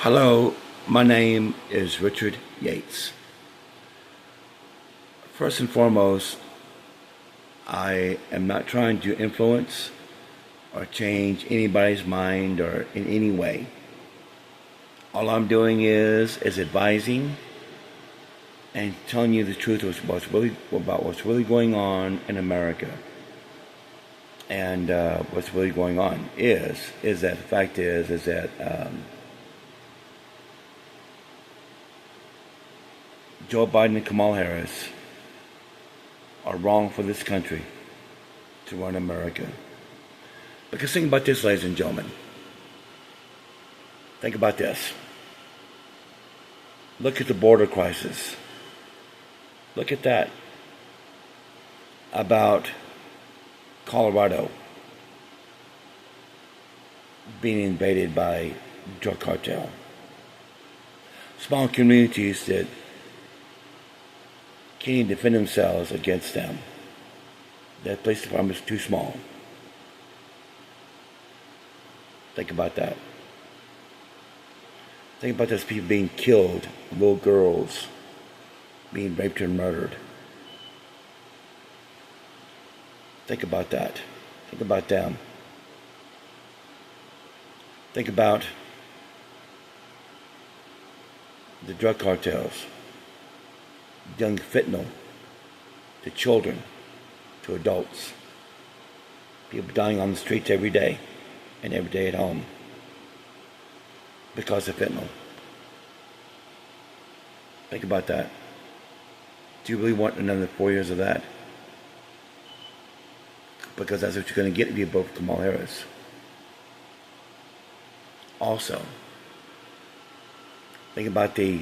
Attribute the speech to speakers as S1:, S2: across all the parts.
S1: Hello, my name is Richard Yates. First and foremost, I am not trying to influence or change anybody's mind or in any way. All I'm doing is advising and telling you the truth about what's really going on in America. And what's really going on is that the fact is that Joe Biden and Kamala Harris are wrong for this country to run America. Because think about this, ladies and gentlemen. Think about this. Look at the border crisis. Look at that. About Colorado being invaded by drug cartel. Small communities that can't even defend themselves against them. That police department is too small. Think about that. Think about those people being killed, little girls being raped and murdered. Think about that. Think about them. Think about the drug cartels, young fentanyl, to children, to adults. People dying on the streets every day and every day at home because of fentanyl. Think about that. Do you really want another 4 years of that? Because that's what you're going to get if you vote for Kamala Harris. Also, think about the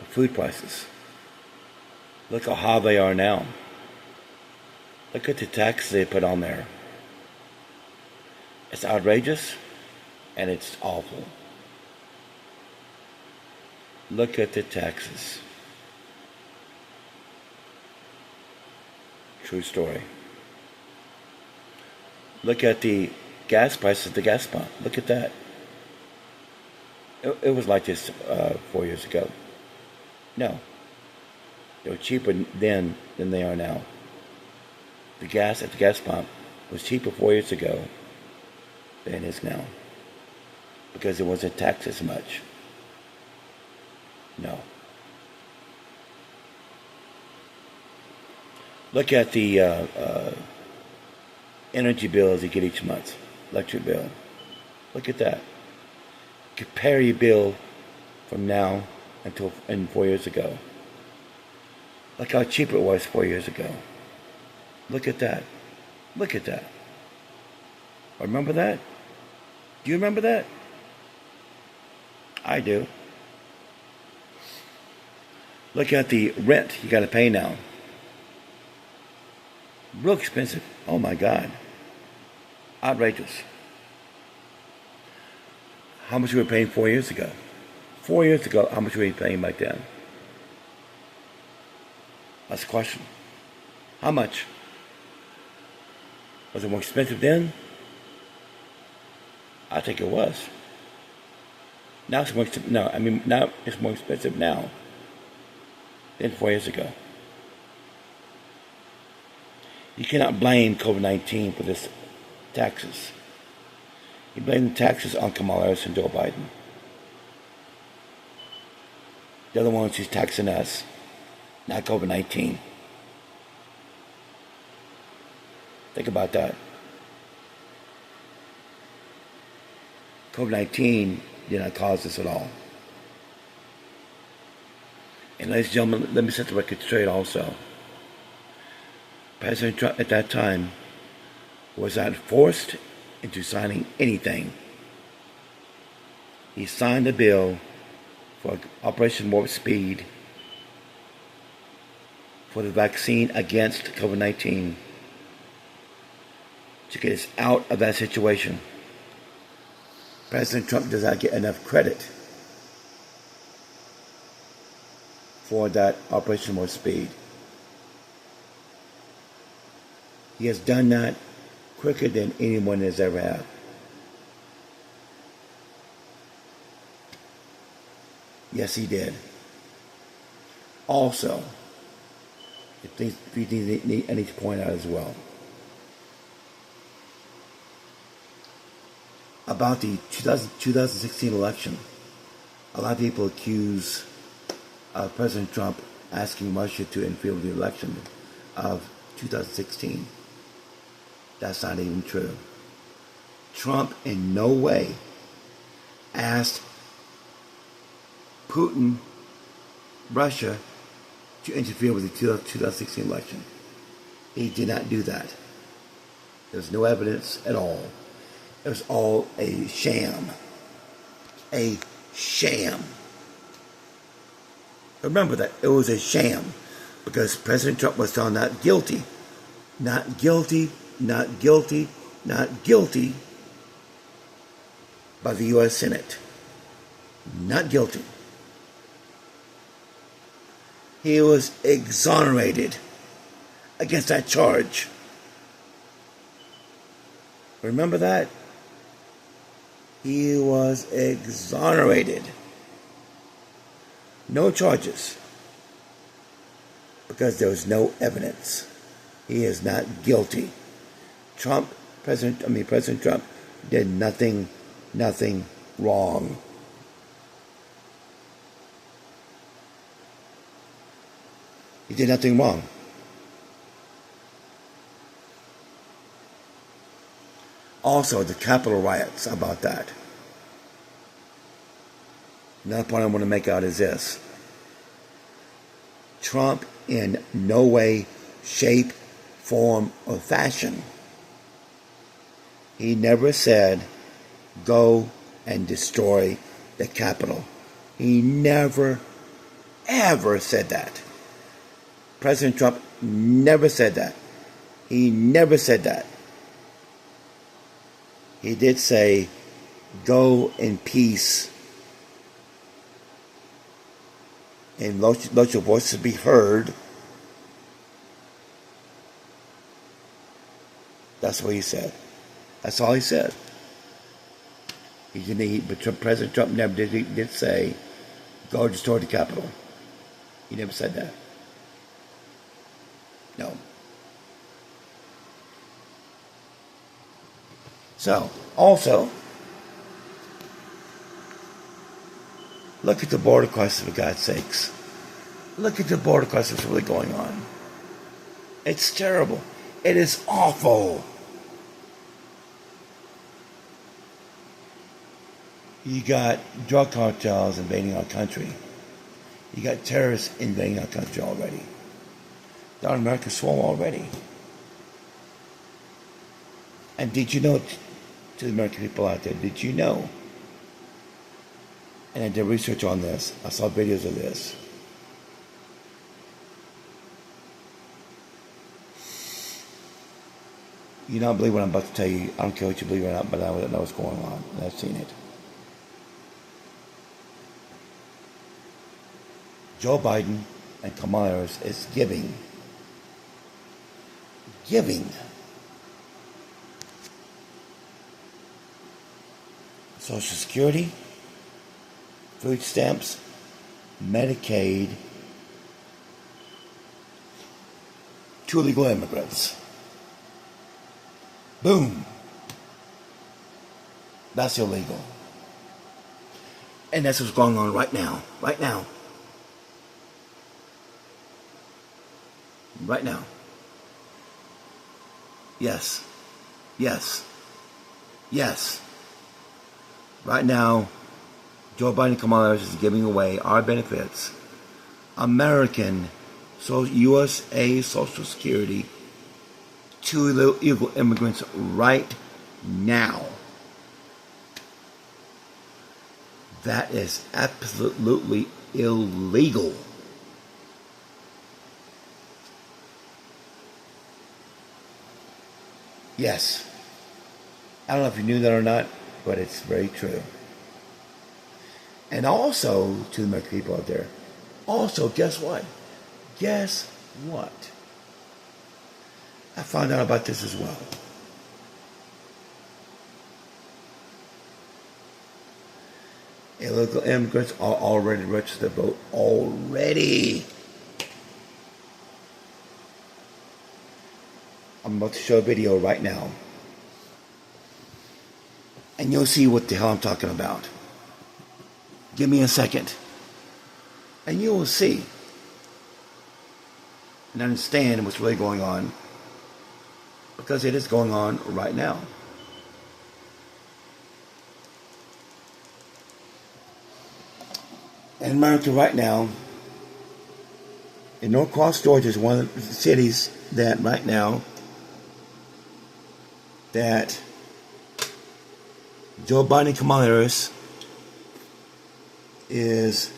S1: food prices. Look at how they are now. Look at the taxes they put on there. It's outrageous and it's awful. Look at the taxes. True story. Look at the gas prices at the gas pump. Look at that. It was like this 4 years ago. No. They were cheaper then than they are now. The gas at the gas pump was cheaper 4 years ago than it is now. Because it wasn't taxed as much. No. Look at the energy bills you get each month. Electric bill. Look at that. Compare your bill from now until 4 years ago. Look how cheap it was 4 years ago. Look at that. Look at that. Remember that? Do you remember that? I do. Look at the rent you got to pay now. Real expensive. Oh my God. Outrageous. How much were we paying 4 years ago? 4 years ago, how much were we paying back then? That's the question. How much? Was it more expensive then? I think it was. Now it's more expensive. No, I mean, now it's more expensive now than 4 years ago. You cannot blame COVID-19 for this taxes. You blame the taxes on Kamala Harris and Joe Biden. They're the ones who's taxing us, not COVID-19. Think about that. COVID-19 did not cause this at all. And ladies and gentlemen, let me set the record straight also. President Trump at that time was not forced into signing anything. He signed a bill for Operation Warp Speed for the vaccine against COVID-19 to get us out of that situation. President Trump does not get enough credit for that Operation Warp Speed. He has done that quicker than anyone has ever had. Yes, he did. Also, I need to point out as well about the 2016 election. A lot of people accuse President Trump asking Russia to interfere with the election of 2016. That's not even true. Trump in no way asked Putin, Russia, to interfere with the 2016 election. He did not do that. There's no evidence at all. It was all a sham. A sham. Remember that. It was a sham. Because President Trump was found not guilty. Not guilty, not guilty, not guilty by the U.S. Senate. Not guilty. He was exonerated against that charge. Remember that? He was exonerated. No charges. Because there was no evidence. He is not guilty. President Trump did nothing wrong. He did nothing wrong. Also, the Capitol riots, about that. Another point I want to make out is this. Trump in no way, shape, form, or fashion, he never said, go and destroy the Capitol. He never, ever said that. President Trump never said that. He never said that. He did say, go in peace and let your voices be heard. That's what he said. That's all he said. But President Trump never did say, go destroy the Capitol. He never said that. No. So, also, look at the border crisis, for God's sakes. Look at the border crisis really going on. It's terrible. It is awful. You got drug cartels invading our country. You got terrorists invading our country already. Down in America swole already. And did you know, to the American people out there, did you know? And I did research on this. I saw videos of this. You don't believe what I'm about to tell you. I don't care what you believe or not, but I know what's going on. And I've seen it. Joe Biden and Kamala Harris is giving Social Security, food stamps, Medicaid to illegal immigrants. Boom. That's illegal. And that's what's going on right now. Right now. Right now. Yes. Yes. Yes. Right now, Joe Biden and Kamala Harris is giving away our benefits, American USA Social Security, to illegal immigrants right now. That is absolutely illegal. Yes. I don't know if you knew that or not, but it's very true. And also, to the American people out there, also, guess what? Guess what? I found out about this as well. Illegal immigrants are already registered to vote. Already. I'm about to show a video right now. And you'll see what the hell I'm talking about. Give me a second. And you will see and understand what's really going on. Because it is going on right now. In America right now, in Norcross, Georgia is one of the cities that right now that Joe Biden, Kamala Harris, is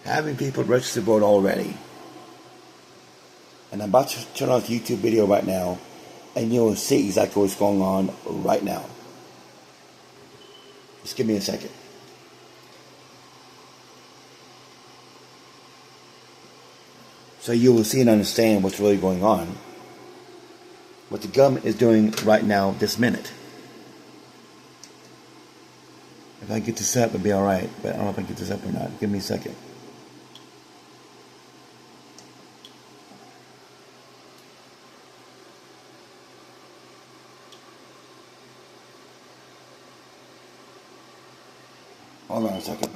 S1: having people register to vote already. And I'm about to turn on the YouTube video right now, and you'll see exactly what's going on right now. Just give me a second. So you will see and understand what's really going on. What the government is doing right now, this minute. If I get this up, it'll be alright. But I don't know if I can get this up or not. Give me a second. Hold on a second.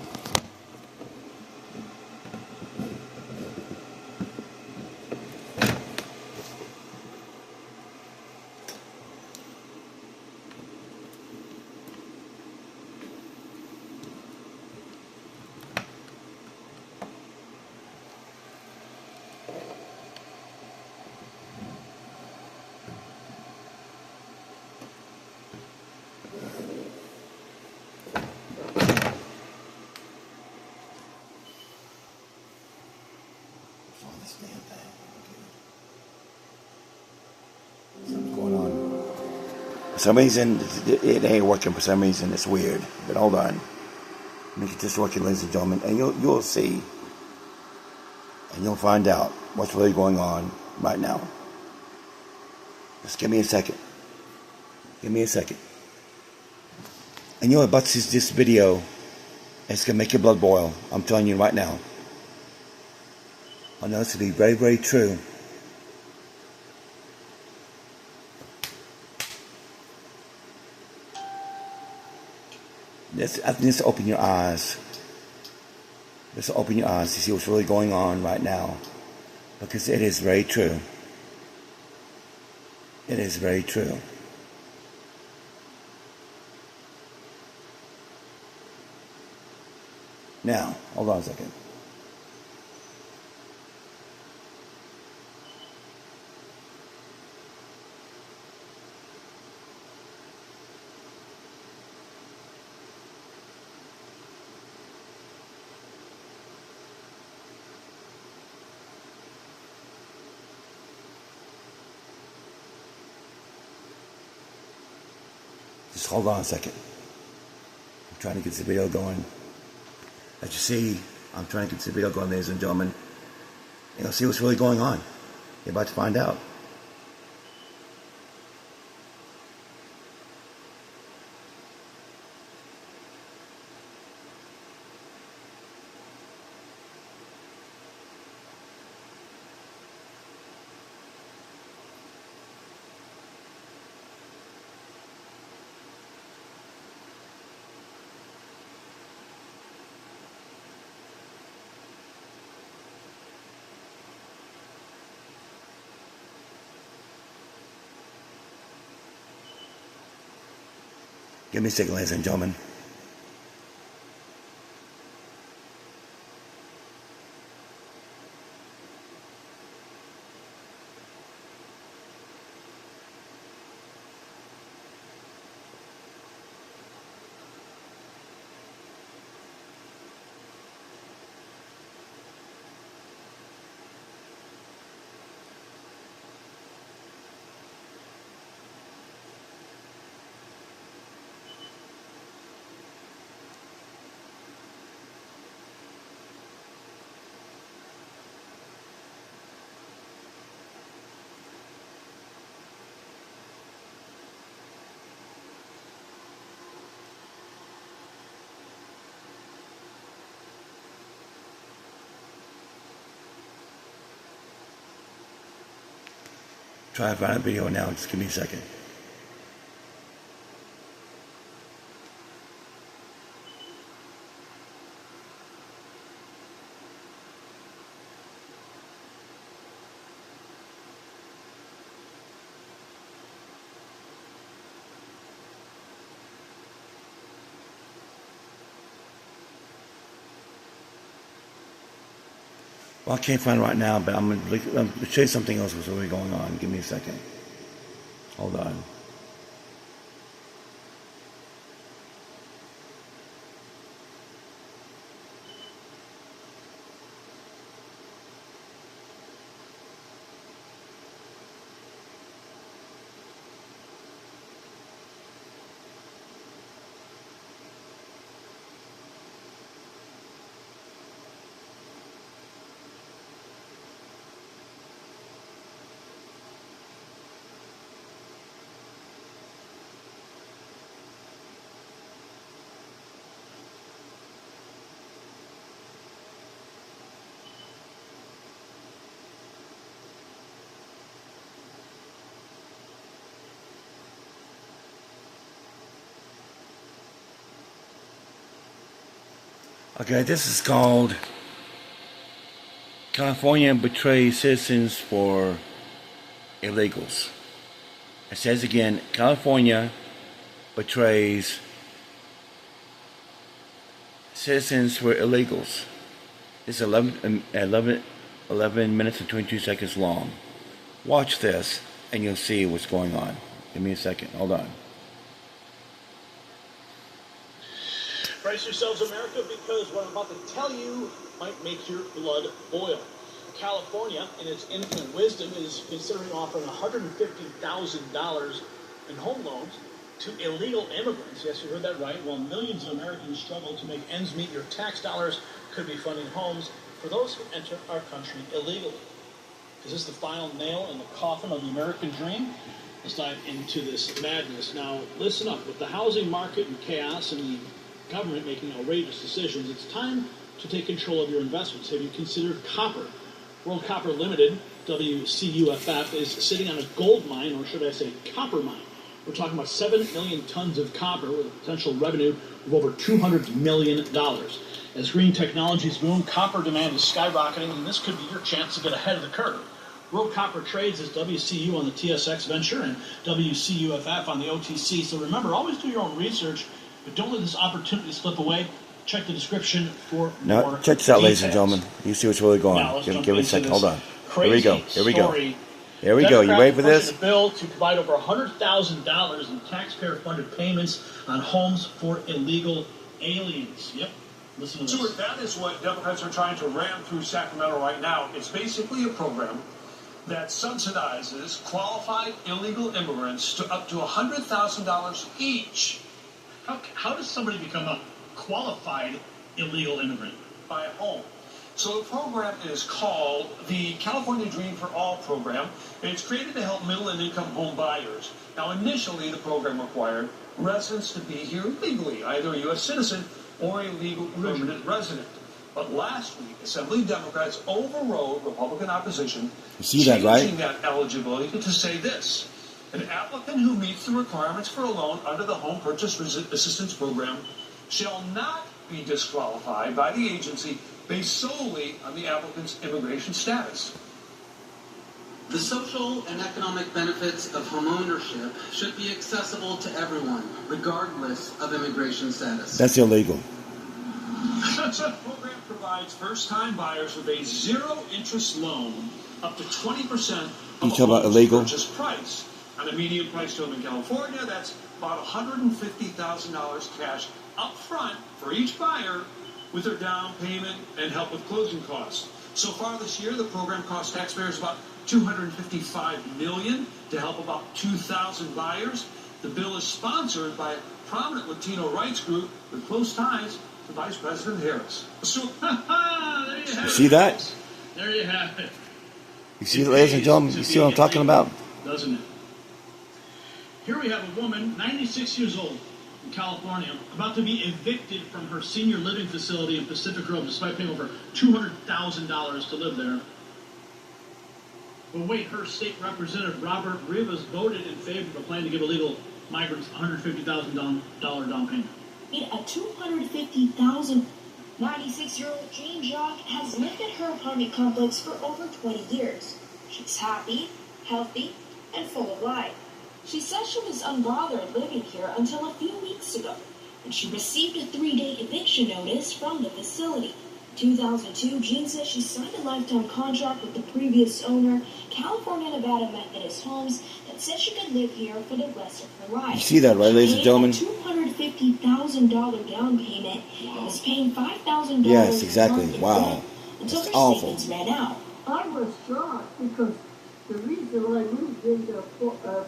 S1: Something's going on. For some reason, it ain't working. For some reason, it's weird. But hold on. Make it just working, ladies and gentlemen, and you'll see, and you'll find out what's really going on right now. Just give me a second. Give me a second. And you're about to see this video. It's gonna make your blood boil. I'm telling you right now. I know this to be very, very true. I think this will open your eyes. This will open your eyes to see what's really going on right now. Because it is very true. It is very true. Now, hold on a second. Just hold on a second. I'm trying to get the video going. As you see, I'm trying to get the video going, ladies and gentlemen. You'll see what's really going on. You're about to find out. Give me a second, ladies and gentlemen. Try to find a video now. Just give me a second. Well, I can't find it right now, but I'm going to show you something else that's really going on. Give me a second. Hold on. Okay, this is called California Betrays Citizens for Illegals. It says again, California betrays citizens for illegals. It's 11 minutes and 22 seconds long. Watch this and you'll see what's going on. Give me a second. Hold on.
S2: Brace yourselves, America, because what I'm about to tell you might make your blood boil. California, in its infinite wisdom, is considering offering $150,000 in home loans to illegal immigrants. Yes, you heard that right. While millions of Americans struggle to make ends meet, your tax dollars could be funding homes for those who enter our country illegally. Is this the final nail in the coffin of the American dream? Let's dive into this madness. Now, listen up. With the housing market in chaos and the government making outrageous decisions, it's time to take control of your investments. Have you considered copper? World Copper Limited, WCUFF, is sitting on a gold mine, or should I say copper mine. We're talking about 7 million tons of copper with a potential revenue of over $200 million. As green technologies boom, copper demand is skyrocketing, and this could be your chance to get ahead of the curve. World Copper trades as WCU on the TSX Venture and WCUFF on the OTC. So remember, always do your own research, but don't let this opportunity slip away. Check the description for more
S1: check this out,
S2: details.
S1: ladies and gentlemen. You see what's really going on. Give it a second. Hold on. Here we go. Here we go. Here we go. You ready for this?
S2: A bill to provide over $100,000 in taxpayer-funded payments on homes for illegal aliens. Yep. Listen to this.
S3: Stuart, that is what Democrats are trying to ram through Sacramento right now. It's basically a program that subsidizes qualified illegal immigrants to up to $100,000 each.
S2: How does somebody become a qualified illegal immigrant?
S3: Buy a home. So the program is called the California Dream for All program, and it's created to help middle and income home buyers. Now, initially, the program required residents to be here legally, either a U.S. citizen or a legal permanent resident. But last week, Assembly Democrats overrode Republican opposition, changing that eligibility to say this: an applicant who meets the requirements for a loan under the Home Purchase Assistance Program shall not be disqualified by the agency based solely on the applicant's immigration status.
S4: The social and economic benefits of homeownership should be accessible to everyone, regardless of immigration status.
S1: That's illegal.
S3: The program provides first-time buyers with a zero-interest loan up to 20% of a home's purchase price. On a median price home in California, that's about $150,000 cash up front for each buyer, with their down payment and help with closing costs. So far this year, the program cost taxpayers about $255 million to help about 2,000 buyers. The bill is sponsored by a prominent Latino rights group with close ties to Vice President Harris.
S2: So, there you have
S1: You see that?
S2: There you have it.
S1: You see, ladies and gentlemen, you see what I'm talking about?
S2: Doesn't it? Here we have a woman, 96 years old, in California, about to be evicted from her senior living facility in Pacific Grove despite paying over $200,000 to live there. But wait, her state representative Robert Rivas voted in favor of a plan to give illegal migrants $150,000 down payment.
S5: In a $250,000, 96-year-old Jane Jock has lived at her apartment complex for over 20 years. She's happy, healthy, and full of life. She says she was unbothered living here until a few weeks ago, when she received a 3-day eviction notice from the facility. In 2002, Jean says she signed a lifetime contract with the previous owner, California Nevada Methodist Homes, that said she could live here for the rest of her life.
S1: You see that, right, ladies and gentlemen?
S5: She paid a $250,000 down payment and was paying $5,000
S1: Yes, exactly.
S5: per month in
S1: Wow.
S5: rent until
S1: That's
S5: her
S1: awful.
S5: savings ran out.
S6: I was shocked because the reason I moved into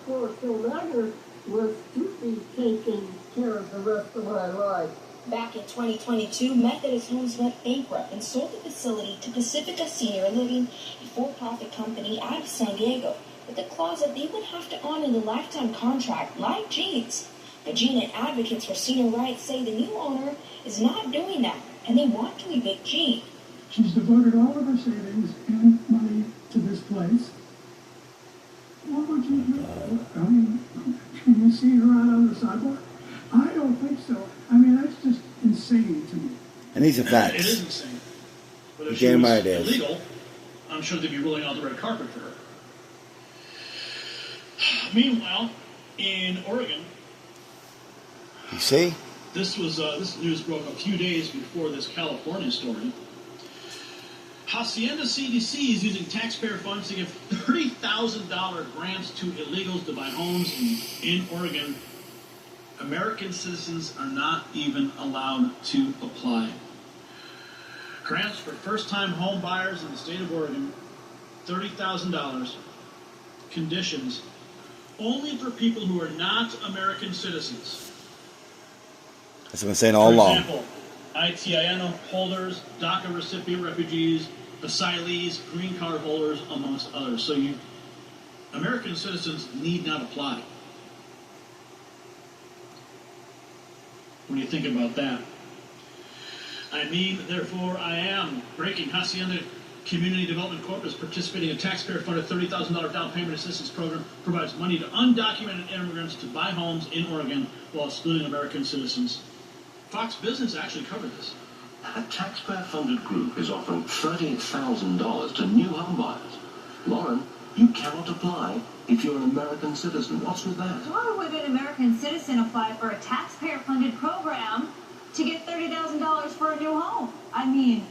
S6: Forest Hill Manor was to be taken care of the rest of my life.
S5: Back in 2022, Methodist Homes went bankrupt and sold the facility to Pacifica Senior Living, a for-profit company out of San Diego, with a clause that they would have to honor the lifetime contract like Jean's. But Jean and advocates for senior rights say the new owner is not doing that, and they want to evict Jean.
S7: She's devoted all of her savings and money to this place. What would you do? I mean, can you see her out on the sidewalk? I don't think so. I mean, that's just insane to me.
S1: And these are
S2: It
S1: facts.
S2: is insane. But if
S1: Damn
S2: she was
S1: right it is.
S2: illegal, I'm sure they'd be rolling out the red carpet for her. Meanwhile, in Oregon,
S1: You see?
S2: this news broke a few days before this California story. Hacienda CDC is using taxpayer funds to give $30,000 grants to illegals to buy homes in Oregon. American citizens are not even allowed to apply. Grants for first-time home buyers in the state of Oregon, $30,000. Conditions only for people who are not American citizens.
S1: That's what I've been saying all
S2: For
S1: along.
S2: example, ITIN holders, DACA recipient refugees, asylees, green card holders, amongst others. So American citizens need not apply. When you think about that. I mean, therefore, I am. Breaking. Hacienda Community Development Corp is participating in a taxpayer-funded $30,000 down payment assistance program, provides money to undocumented immigrants to buy homes in Oregon while excluding American citizens. Fox Business actually covered this.
S8: A taxpayer-funded group is offering $30,000 to new homebuyers. Lauren, you cannot apply if you're an American citizen. What's with that?
S9: Why would an American citizen apply for a taxpayer-funded program to get $30,000 for a new home? I mean,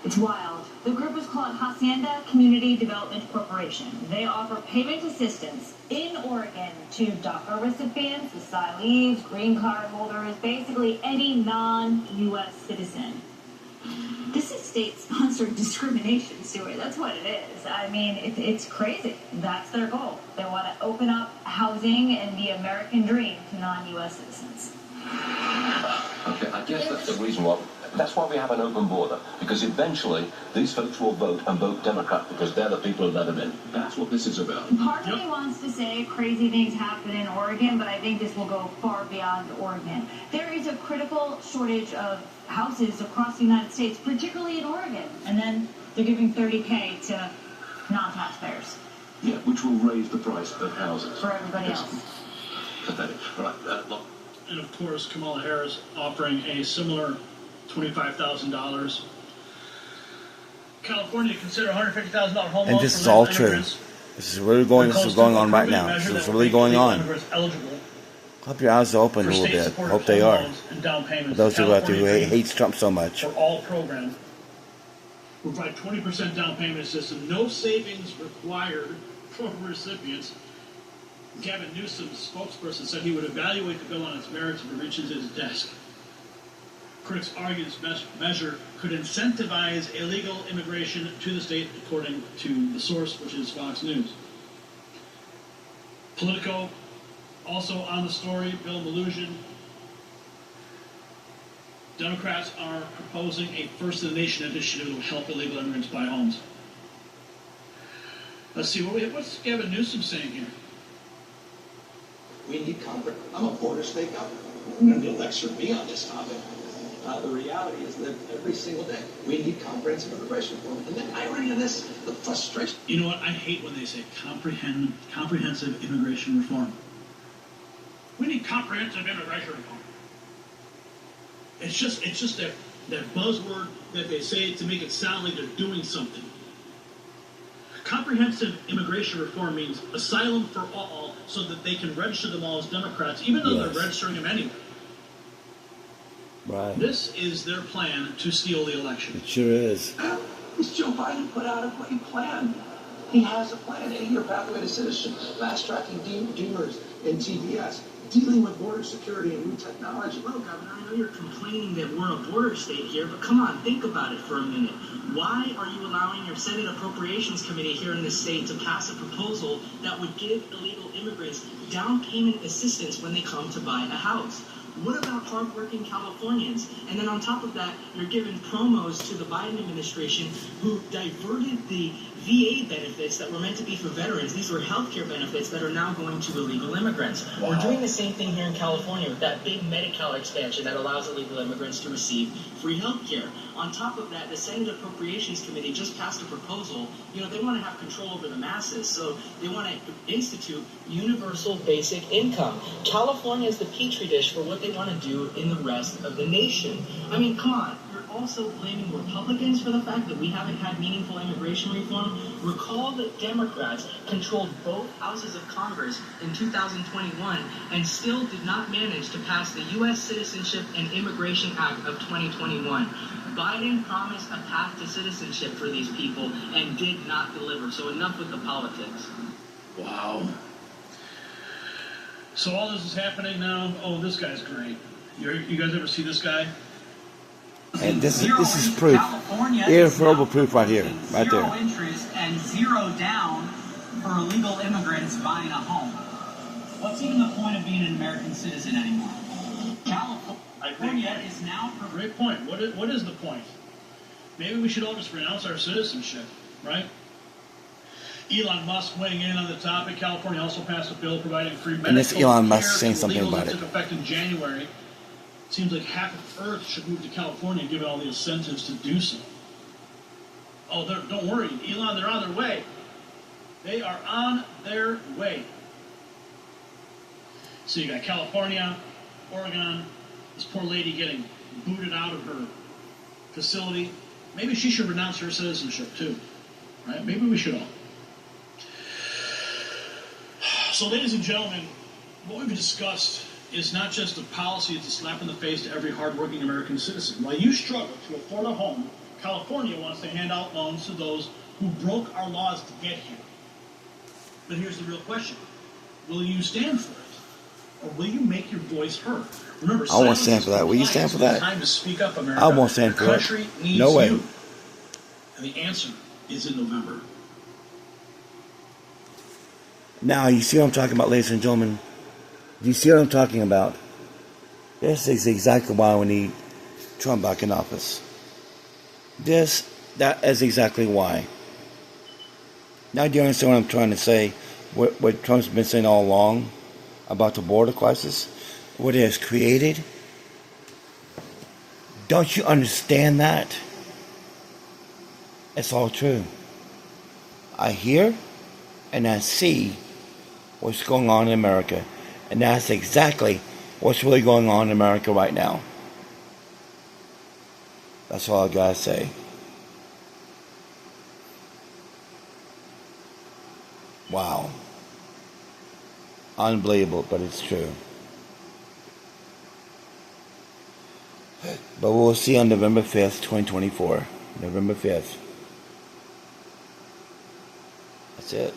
S9: it's wild. The group is called Hacienda Community Development Corporation. They offer payment assistance in Oregon to DACA recipients, asylees, green card holders, basically any non-U.S. citizen. This is state-sponsored discrimination, Stuart. That's what it is. I mean, it's crazy. That's their goal. They want to open up housing and the American dream to non-U.S. citizens.
S8: Okay, I guess that's the reason why. That's why we have an open border, because eventually these folks will vote and vote Democrat because they're the people who let them in. That's what this is about.
S9: Part of me wants to say crazy things happen in Oregon, but I think this will go far beyond Oregon. There is a critical shortage of houses across the United States, particularly in Oregon. And then they're giving $30K to non-taxpayers.
S8: Yeah, which will raise the price of houses.
S9: For everybody else.
S8: Pathetic. All right, look.
S2: And of course, Kamala Harris offering a similar $25,000. California consider $150,000 home
S1: And
S2: loan
S1: this
S2: for
S1: is all
S2: legal
S1: true.
S2: immigrants.
S1: This is really going. This is going on right now. This is really going on.
S2: Eligible
S1: Hope your eyes are open a
S2: for
S1: little bit.
S2: state-supported
S1: Hope they
S2: home
S1: are.
S2: loans and down payments.
S1: For those people out there who
S2: California
S1: hates Trump so much.
S2: For all program, provide 20% down payment assistance, no savings required for recipients. Gavin Newsom's spokesperson said he would evaluate the bill on its merits if it reaches his desk. Critics argue this measure could incentivize illegal immigration to the state, according to the source, which is Fox News. Politico, also on the story, Bill Melugin. Democrats are proposing a First in the Nation initiative that will help illegal immigrants buy homes. Let's see, what's Gavin Newsom saying here?
S10: We need comfort. I'm a border state governor. You're going to lecture me on this topic. The reality is that every single day we need comprehensive immigration reform. And the irony of this, the frustration.
S2: You know what? I hate when they say comprehensive immigration reform. We need comprehensive immigration reform. It's just that buzzword that they say to make it sound like they're doing something. Comprehensive immigration reform means asylum for all, so that they can register them all as Democrats, even though they're registering them anyway.
S1: Right.
S2: This is their plan to steal the election.
S1: It sure is.
S10: Is Joe Biden put out a great plan? He has a plan, 8-year pathway to citizenship, fast-tracking Dreamers and TVS, dealing with border security and new technology.
S11: Well, Governor, I know you're complaining that we're a border state here, but come on, think about it for a minute. Why are you allowing your Senate Appropriations Committee here in this state to pass a proposal that would give illegal immigrants down payment assistance when they come to buy a house? What about hardworking Californians? And then on top of that, you're giving promos to the Biden administration who diverted the VA benefits that were meant to be for veterans. These were healthcare benefits that are now going to illegal immigrants.
S2: Wow.
S11: We're doing the same thing here in California with that big Medi-Cal expansion that allows illegal immigrants to receive free healthcare. On top of that, the Senate Appropriations Committee just passed a proposal. You know, they want to have control over the masses, so they want to institute universal basic income. California is the petri dish for what they want to do in the rest of the nation. I mean, come on. You're also blaming Republicans for the fact that we haven't had meaningful immigration reform. Recall that Democrats controlled both houses of Congress in 2021 and still did not manage to pass the U.S. Citizenship and Immigration Act of 2021. Biden promised a path to citizenship for these people and did not deliver. So enough with the politics.
S2: Wow. So all this is happening now. Oh, this guy's great. You guys ever see this guy?
S1: And this is proof. Irrefutable proof right here. Right there.
S12: Zero interest and zero down for illegal immigrants buying a home. What's even the point of being an American citizen anymore? California is now...
S2: Great point. What is the point? Maybe we should all just renounce our citizenship, right? Elon Musk weighing in on the topic. California also passed a bill providing free medical
S1: And this Elon Musk
S2: care
S1: saying
S2: to
S1: something
S2: illegals
S1: about
S2: that
S1: it.
S2: took effect in January. Seems like half of Earth should move to California, given all the incentives to do so. Oh, don't worry, Elon, they're on their way. They are on their way. So you got California, Oregon, this poor lady getting booted out of her facility. Maybe she should renounce her citizenship too, right? Maybe we should all. So, ladies and gentlemen, what we've discussed is not just a policy, it's a slap in the face to every hardworking American citizen. While you struggle to afford a home, California wants to hand out loans to those who broke our laws to get here. But here's the real question. Will you stand for it? Or will you make your voice heard? Remember,
S1: I won't stand for that. Will you stand for that?
S2: Time to speak up, America.
S1: I won't stand for it.
S2: The country needs
S1: No way.
S2: you. And the answer is in November.
S1: Now, you see what I'm talking about, ladies and gentlemen? Do you see what I'm talking about? This is exactly why we need Trump back in office. That is exactly why. Now, do you understand what I'm trying to say? What Trump's been saying all along about the border crisis? What it has created? Don't you understand that? It's all true. I hear and I see what's going on in America. And that's exactly what's really going on in America right now. That's all I gotta say. Wow. Unbelievable, but it's true. But we'll see on November 5th, 2024. November 5th. That's it.